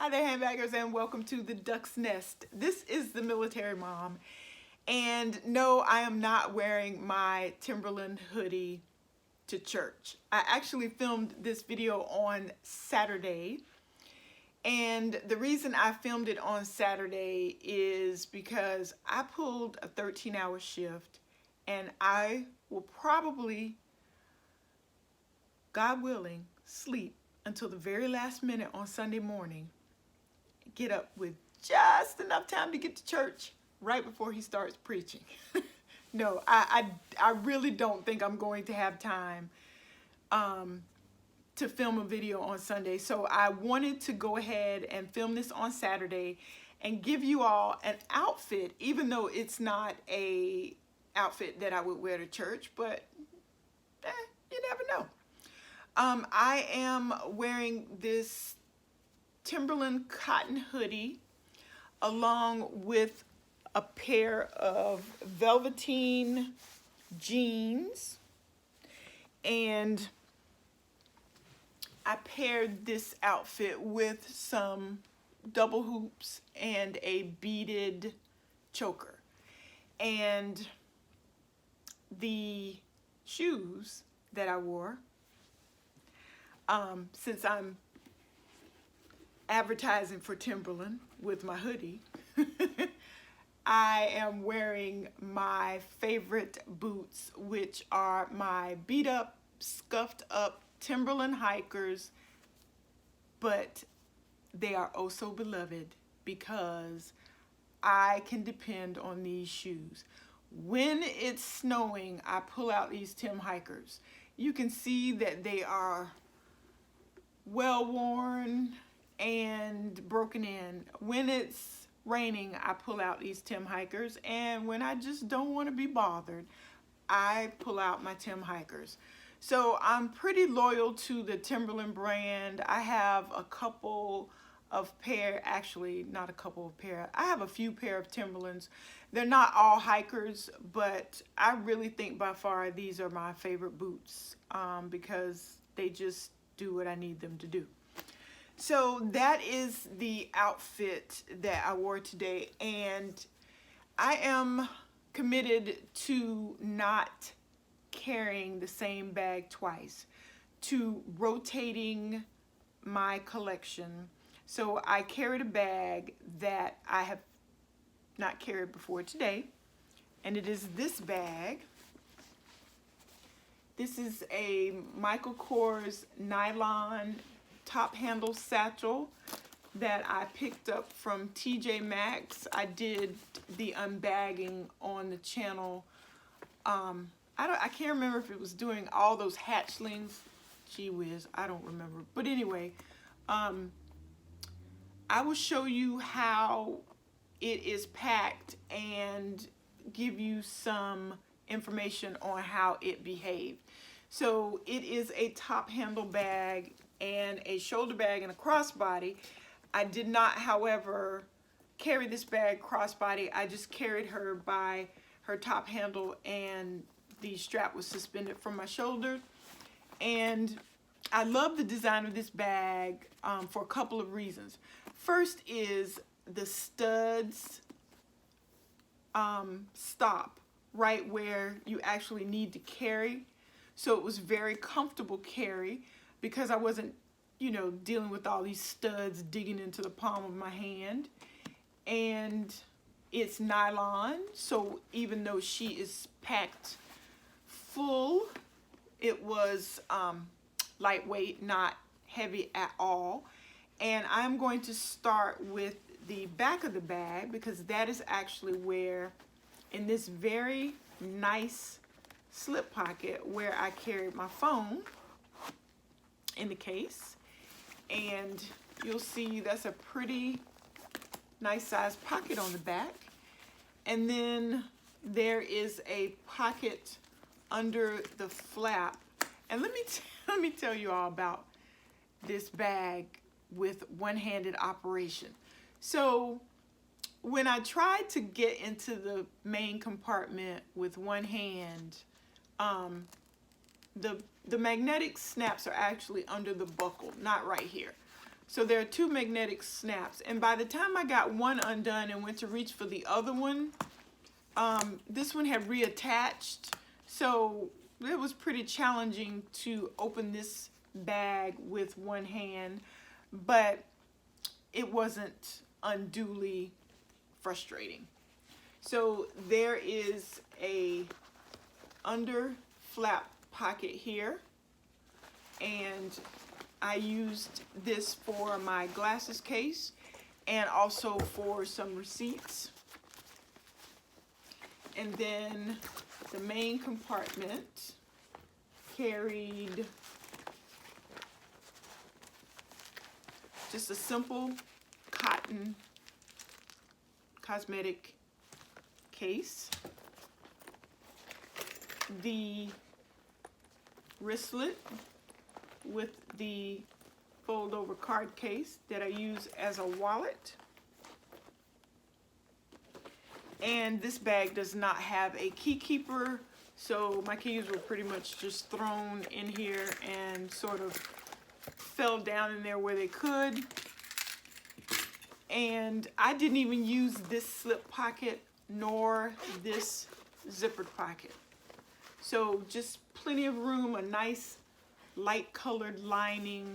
Hi there, handbaggers, and welcome to the Duck's Nest. This is the military mom, and no, I am not wearing my Timberland hoodie to church. I actually filmed this video on Saturday, and the reason I filmed it on Saturday is because I pulled a 13-hour shift, and I will probably, God willing, sleep until the very last minute on Sunday morning. Get up with just enough time to get to church right before he starts preaching. No, I really don't think I'm going to have time to film a video on Sunday. So I wanted to go ahead and film this on Saturday and give you all an outfit, even though it's not a outfit that I would wear to church, but you never know. I am wearing this Timberland cotton hoodie along with a pair of velveteen jeans, and I paired this outfit with some double hoops and a beaded choker, and the shoes that I wore, since I'm advertising for Timberland with my hoodie, I am wearing my favorite boots, which are my beat up, scuffed up Timberland hikers, but they are oh so beloved because I can depend on these shoes. When it's snowing, I pull out these Tim hikers. You can see that they are well worn and broken in. When it's raining, I pull out these Tim hikers, and when I just don't want to be bothered, I pull out my Tim hikers. So I'm pretty loyal to the Timberland brand. I have a couple of pair, actually not a couple of pair, I have a few pair of Timberlands. They're not all hikers, but I really think by far these are my favorite boots because they just do what I need them to do. So that is the outfit that I wore today, and I am committed to not carrying the same bag twice, to rotating my collection. So I carried a bag that I have not carried before today, and it is this bag. This is a Michael Kors nylon top handle satchel that I picked up from TJ Maxx. I did the unbagging on the channel. I can't remember if it was doing all those hatchlings. Gee whiz, I don't remember. But anyway, I will show you how it is packed and give you some information on how it behaved. So it is a top handle bag and a shoulder bag and a crossbody. I did not, however, carry this bag crossbody. I just carried her by her top handle, and the strap was suspended from my shoulder. And I love the design of this bag for a couple of reasons. First is the studs stop right where you actually need to carry. So it was very comfortable carry because I wasn't, dealing with all these studs digging into the palm of my hand. And it's nylon, so even though she is packed full, it was lightweight, not heavy at all. And I'm going to start with the back of the bag because that is actually where, in this very nice slip pocket, where I carried my phone in the case. And you'll see that's a pretty nice sized pocket on the back. And then there is a pocket under the flap. And let me tell you all about this bag with one-handed operation. So when I tried to get into the main compartment with one hand, the magnetic snaps are actually under the buckle, not right here. So there are two magnetic snaps, and by the time I got one undone and went to reach for the other one, this one had reattached, so it was pretty challenging to open this bag with one hand, but it wasn't unduly frustrating. So there is a under flap pocket here, and I used this for my glasses case and also for some receipts. And then the main compartment carried just a simple cotton cosmetic case, the wristlet with the fold over card case that I use as a wallet. And this bag does not have a key keeper, so my keys were pretty much just thrown in here and sort of fell down in there where they could. And I didn't even use this slip pocket nor this zippered pocket. So just plenty of room, a nice light colored lining,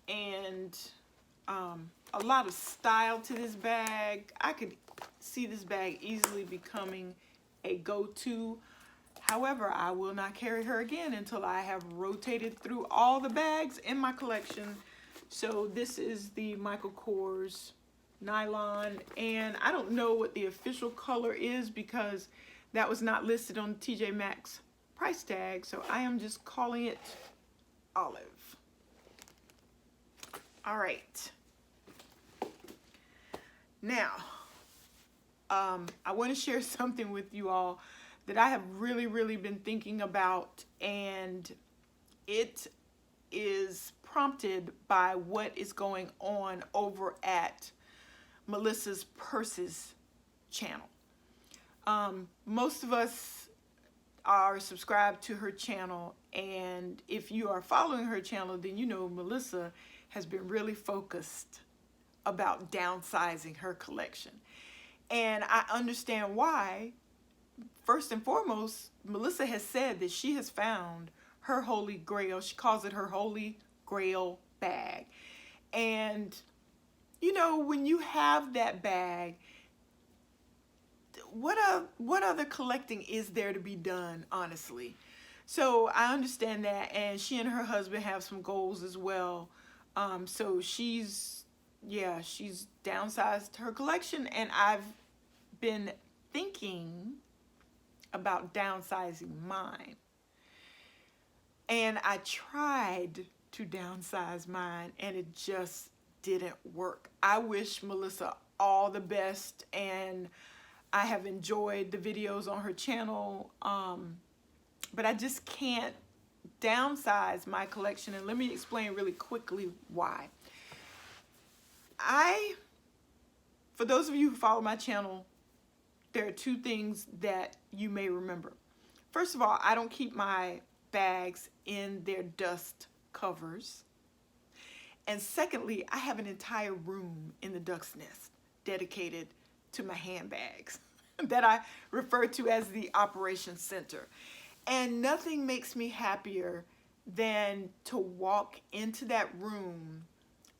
and a lot of style to this bag. I could see this bag easily becoming a go-to. However, I will not carry her again until I have rotated through all the bags in my collection. So this is the Michael Kors nylon, and I don't know what the official color is because that was not listed on the TJ Maxx price tag, so I am just calling it olive. All right. Now, I want to share something with you all that I have really been thinking about, and it is prompted by what is going on over at Melissa's Purses channel. Most of us are subscribed to her channel, and if you are following her channel, then you know Melissa has been really focused about downsizing her collection. And I understand why. First and foremost, Melissa has said that she has found her holy grail. She calls it her holy grail bag. And you know, when you have that bag, what other collecting is there to be done, honestly? So I understand that, and she and her husband have some goals as well. So she's downsized her collection, and I've been thinking about downsizing mine. And I tried to downsize mine, and it just didn't work. I wish Melissa all the best, and I have enjoyed the videos on her channel, but I just can't downsize my collection, and let me explain really quickly why. For those of you who follow my channel, there are two things that you may remember. First of all, I don't keep my bags in their dust covers. And secondly, I have an entire room in the Duck's Nest dedicated to my handbags that I refer to as the Operation Center. And nothing makes me happier than to walk into that room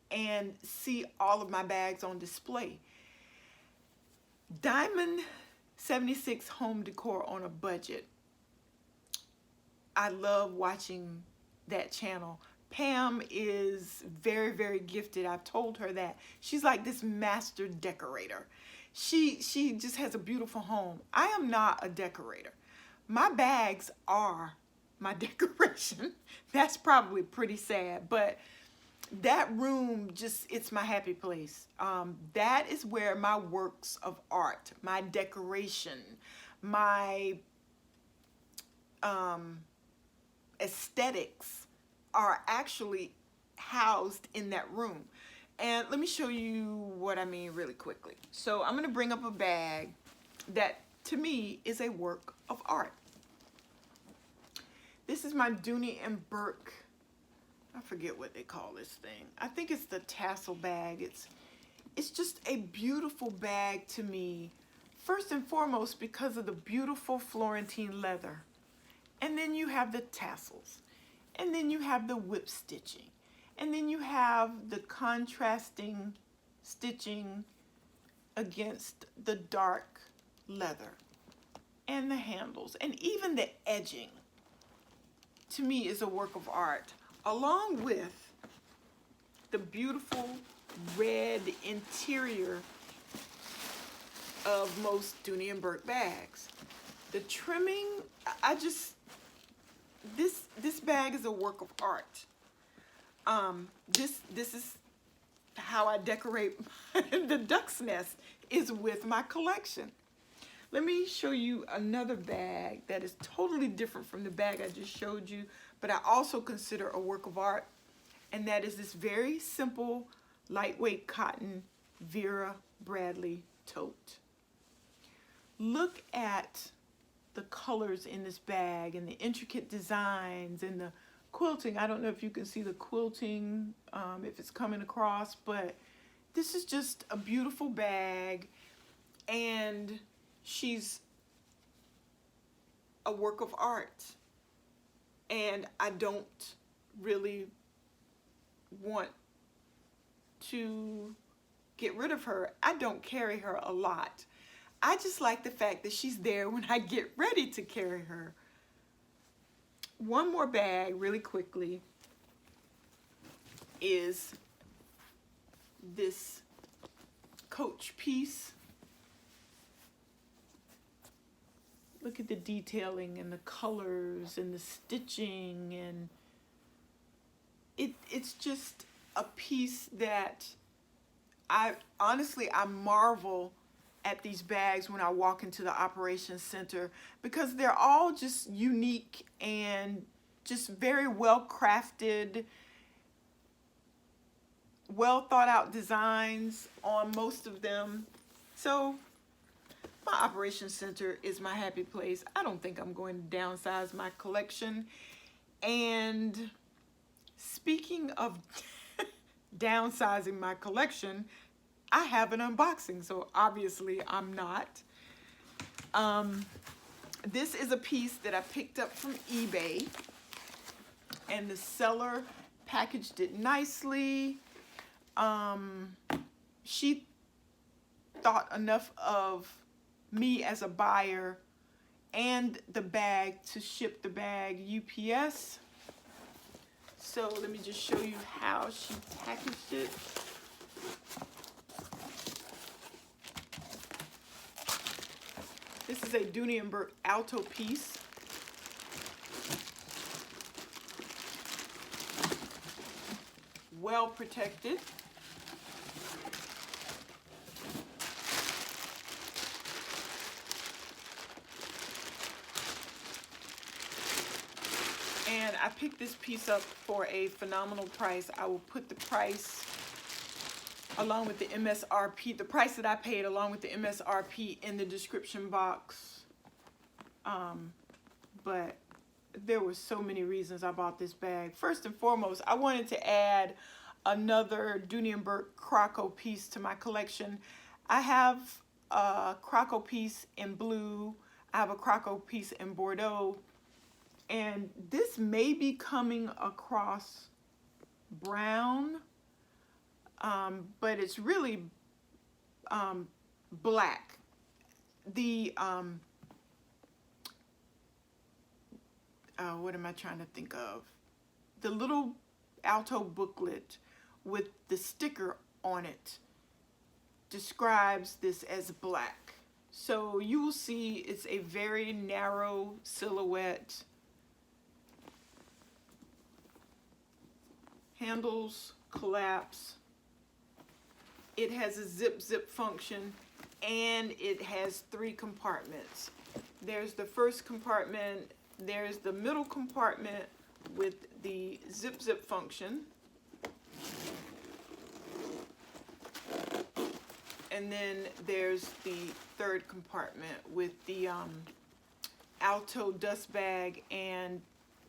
and see all of my bags on display. Diamond 76 Home Decor on a Budget. I love watching that channel. Pam is very gifted. I've told her that. She's like this master decorator. She just has a beautiful home. I am not a decorator. My bags are my decoration. That's probably pretty sad, but that room it's my happy place. That is where my works of art, my decoration, my aesthetics are actually housed in that room. And let me show you what I mean really quickly. So I'm going to bring up a bag that to me is a work of art. This is my Dooney and Bourke I forget what they call this thing. I think it's the tassel bag. It's just a beautiful bag to me. First and foremost because of the beautiful Florentine leather. And then you have the tassels. And then you have the whip stitching. And then you have the contrasting stitching against the dark leather. And the handles. And even the edging, to me, is a work of art. Along with the beautiful red interior of most Dooney and Bourke bags. The trimming, this bag is a work of art. This is how I decorate the duck's nest, is with my collection. Let me show you another bag that is totally different from the bag I just showed you, but I also consider a work of art, and that is this very simple, lightweight cotton Vera Bradley tote. Look at the colors in this bag and the intricate designs and the quilting. I don't know if you can see the quilting, if it's coming across, but this is just a beautiful bag, and she's a work of art. And I don't really want to get rid of her. I don't carry her a lot. I just like the fact that she's there when I get ready to carry her. One more bag really quickly is this Coach piece. Look at the detailing and the colors and the stitching, and it's just a piece that I marvel at these bags when I walk into the operations center, because they're all just unique and just very well crafted, well thought out designs on most of them. So my operations center is my happy place. I don't think I'm going to downsize my collection. And speaking of downsizing my collection, I have an unboxing, so obviously I'm not. This is a piece that I picked up from eBay, and the seller packaged it nicely. She thought enough of me as a buyer and the bag to ship the bag UPS. So let me just show you how she packaged it. This is a Dooney and Bourke Alto piece. Well protected. And I picked this piece up for a phenomenal price. I will put the price along with the MSRP, the price that I paid along with the MSRP in the description box. But there were so many reasons I bought this bag. First and foremost, I wanted to add another Dooney and Bourke Croco piece to my collection. I have a Croco piece in blue. I have a Croco piece in Bordeaux. And this may be coming across brown, but it's really black. The, what am I trying to think of? The little Alto booklet with the sticker on it describes this as black. So you will see it's a very narrow silhouette. Handles collapse. It has a zip function, and it has 3 compartments. There's the first compartment, there's the middle compartment with the zip function, and then there's the third compartment with the Alto dust bag and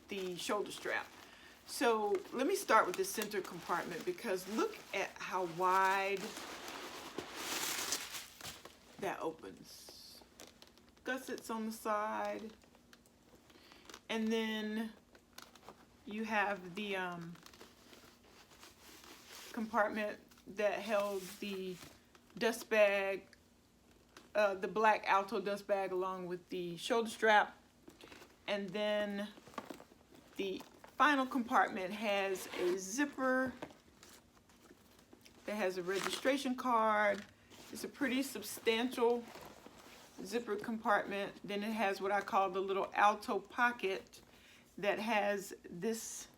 the shoulder strap. So let me start with the center compartment, because look at how wide that opens. Gussets on the side, and then you have the compartment that held the dust bag, the black Alto dust bag, along with the shoulder strap. And then the final compartment has a zipper that has a registration card. It's a pretty substantial zipper compartment. Then it has what I call the little Alto pocket that has this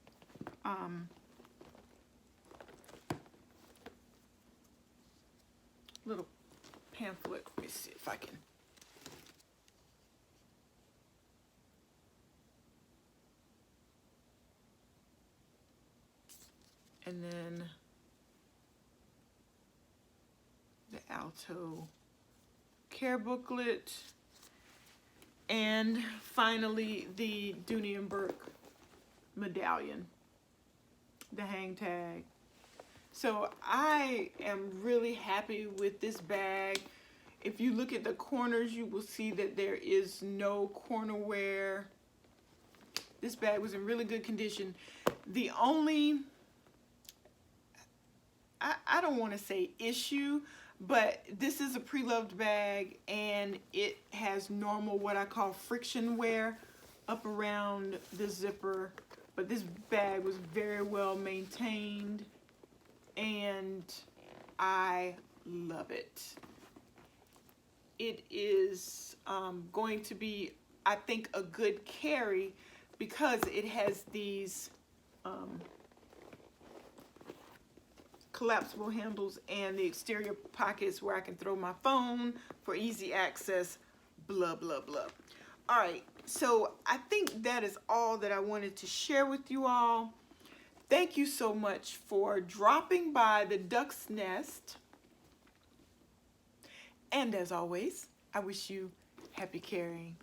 little pamphlet. Let me see if I can. And then the Alto care booklet, and finally the Dooney and Bourke medallion, the hang tag. So I am really happy with this bag. If you look at the corners, you will see that there is no corner wear. This bag was in really good condition. The only, I don't want to say issue, but this is a pre-loved bag, and it has normal, what I call friction wear up around the zipper. But this bag was very well maintained, and I love it. It is going to be, I think, a good carry, because it has these collapsible handles and the exterior pockets where I can throw my phone for easy access, blah, blah, blah. All right, so I think that is all that I wanted to share with you all. Thank you so much for dropping by the Duck's Nest. And as always, I wish you happy carrying.